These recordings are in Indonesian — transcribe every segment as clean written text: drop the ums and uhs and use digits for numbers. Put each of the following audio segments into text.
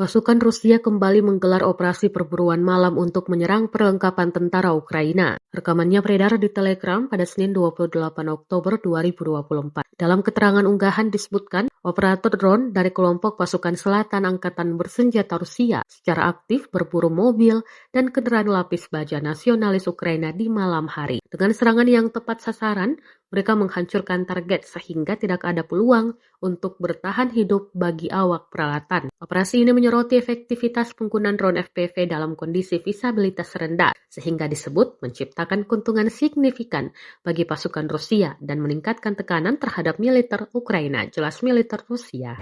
Pasukan Rusia kembali menggelar operasi perburuan malam untuk menyerang perlengkapan tentara Ukraina. Rekamannya beredar di Telegram pada Senin 28 Oktober 2024. Dalam keterangan unggahan disebutkan, operator drone dari kelompok pasukan selatan Angkatan Bersenjata Rusia secara aktif berburu mobil dan kendaraan lapis baja nasionalis Ukraina di malam hari. Dengan serangan yang tepat sasaran, mereka menghancurkan target sehingga tidak ada peluang untuk bertahan hidup bagi awak peralatan. Operasi ini menyoroti efektivitas penggunaan drone FPV dalam kondisi visabilitas rendah, sehingga disebut menciptakan keuntungan signifikan bagi pasukan Rusia dan meningkatkan tekanan terhadap militer Ukraina, jelas militer Rusia.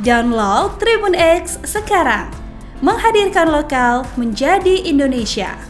Download Tribun X sekarang, menghadirkan lokal menjadi Indonesia.